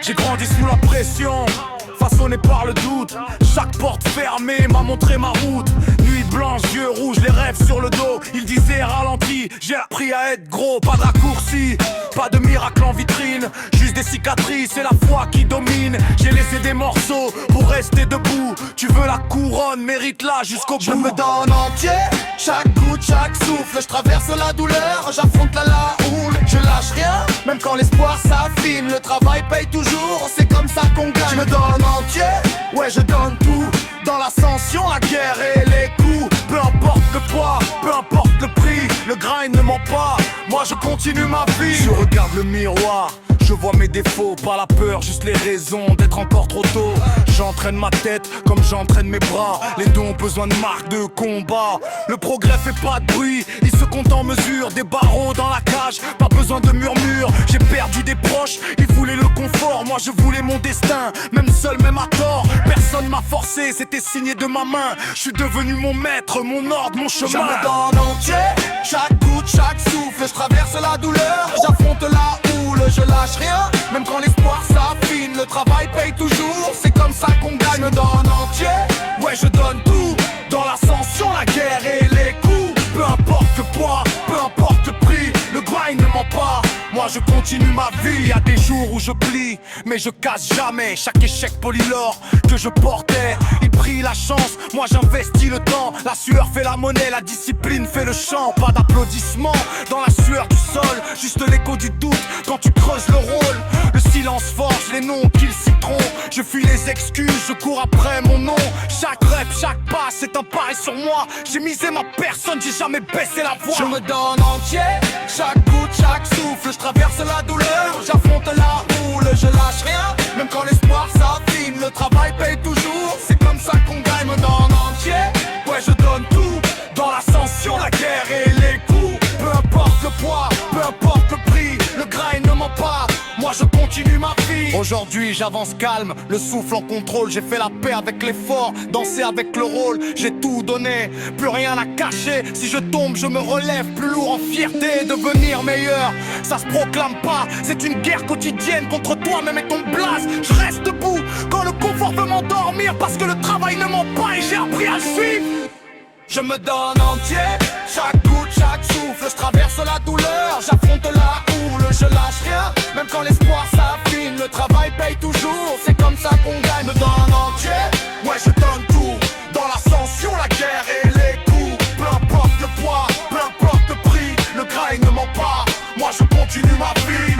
J'ai grandi sous la pression, façonné par le doute. Chaque porte fermée m'a montré ma route. Nuit blanche, yeux rouges, les rêves sur le dos. Ils disaient ralenti, j'ai appris à être gros. Pas de raccourci, pas de miracle en vitrine. Juste des cicatrices et la foi qui domine. J'ai laissé des morceaux pour rester debout. Tu veux la couronne, mérite-la jusqu'au bout. Je me donne entier, chaque goutte, chaque souffle. Je traverse la douleur, j'affronte la houle. Je lâche rien, même quand l'espoir s'affine. Le travail paye toujours, c'est comme ça qu'on gagne. Je me donne entier, ouais je donne tout. Dans l'ascension, la guerre et les coups. Peu importe le poids, peu importe le prix. Le grind ne ment pas, moi je continue ma vie. Je regarde le miroir, je vois mes défauts, pas la peur, juste les raisons d'être encore trop tôt. J'entraîne ma tête comme j'entraîne mes bras. Les deux ont besoin de marques de combat. Le progrès fait pas de bruit, il se compte en mesure. Des barreaux dans la cage, pas besoin de murmures. J'ai perdu des proches, ils voulaient le confort. Moi je voulais mon destin, même seul, même à tort. Personne m'a forcé, c'était signé de ma main. Je suis devenu mon maître, mon ordre, mon chemin. Je me donne entier, chaque goutte, chaque souffle. Je traverse la douleur, j'affronte la houle. Je lâche rien, même quand l'espoir s'affine. Le travail paye toujours, c'est comme ça qu'on gagne. Je me donne entier, ouais je donne tout. Dans l'ascension, la guerre et les coups. Peu importe le poids, peu importe le prix. Le grind ne ment pas, moi je continue ma vie. Y'a des jours où je plie, mais je casse jamais. Chaque échec polit l'or que je portais. Il prie la chance, moi j'investis le temps. La sueur fait la monnaie, la discipline fait le chant. Pas d'applaudissements dans la sueur du sol, juste l'écho du doute quand tu creuses le rôle. Le silence forge les noms qu'ils citeront. Je fuis les excuses, je cours après mon nom. Chaque rep, chaque pas, c'est un pari sur moi. J'ai misé ma personne, j'ai jamais baissé la voix. Je me donne entier, chaque goutte, chaque souffle. Je traverse la douleur, j'affronte la houle. Je lâche rien, même quand l'espoir s'affine. Le travail paye toujours, c'est comme ça qu'on gagne. Me donne entier, ouais je donne tout. Dans l'ascension, la guerre et les coups. Peu importe le poids, peu importe le prix. Le grind ne ment pas, moi je continue ma vie. Aujourd'hui j'avance calme, le souffle en contrôle. J'ai fait la paix avec l'effort, dansé avec le rôle. J'ai tout donné, plus rien à cacher. Si je tombe je me relève, plus lourd en fierté. Devenir meilleur, ça se proclame pas. C'est une guerre quotidienne contre toi-même et ton blaze. Je reste debout quand le confort veut m'endormir. Parce que le travail ne ment pas et j'ai appris à le suivre. Je me donne entier, chaque goutte, chaque souffle. Je traverse la douleur, j'affronte la houle. Je lâche rien, même quand l'espoir s'affine. Le travail paye toujours, c'est comme ça qu'on gagne. Me donne entier, ouais je donne tout. Dans l'ascension, la guerre et les coups. Peu importe le poids, peu importe le prix. Le grind ne ment pas, moi je continue ma vie.